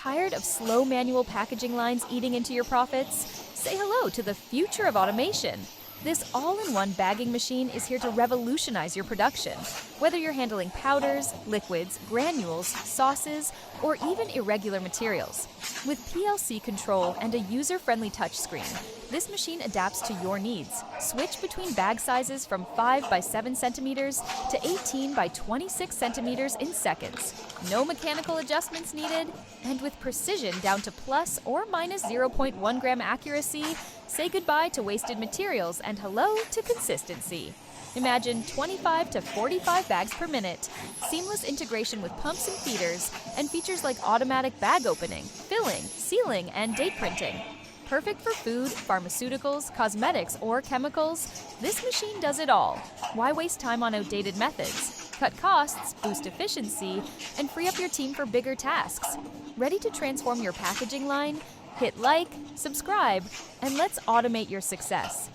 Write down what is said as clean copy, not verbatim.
Tired of slow manual packaging lines eating into your profits? Say hello to the future of automation. This all-in-one bagging machine is here to revolutionize your production. Whether you're handling powders, liquids, granules, sauces, or even irregular materials. With PLC control and a user-friendly touchscreen, this machine adapts to your needs. Switch between bag sizes from 5 by 7 centimeters to 18 by 26 centimeters in seconds. No mechanical adjustments needed, and with precision down to plus or minus 0.1 gram accuracy, say goodbye to wasted materials and hello to consistency. Imagine 25 to 45 bags per minute, seamless integration with pumps and feeders, and features like automatic bag opening, filling, sealing, and date printing. Perfect for food, pharmaceuticals, cosmetics, or chemicals, this machine does it all. Why waste time on outdated methods? Cut costs, boost efficiency, and free up your team for bigger tasks. Ready to transform your packaging line? Hit like, subscribe, and let's automate your success.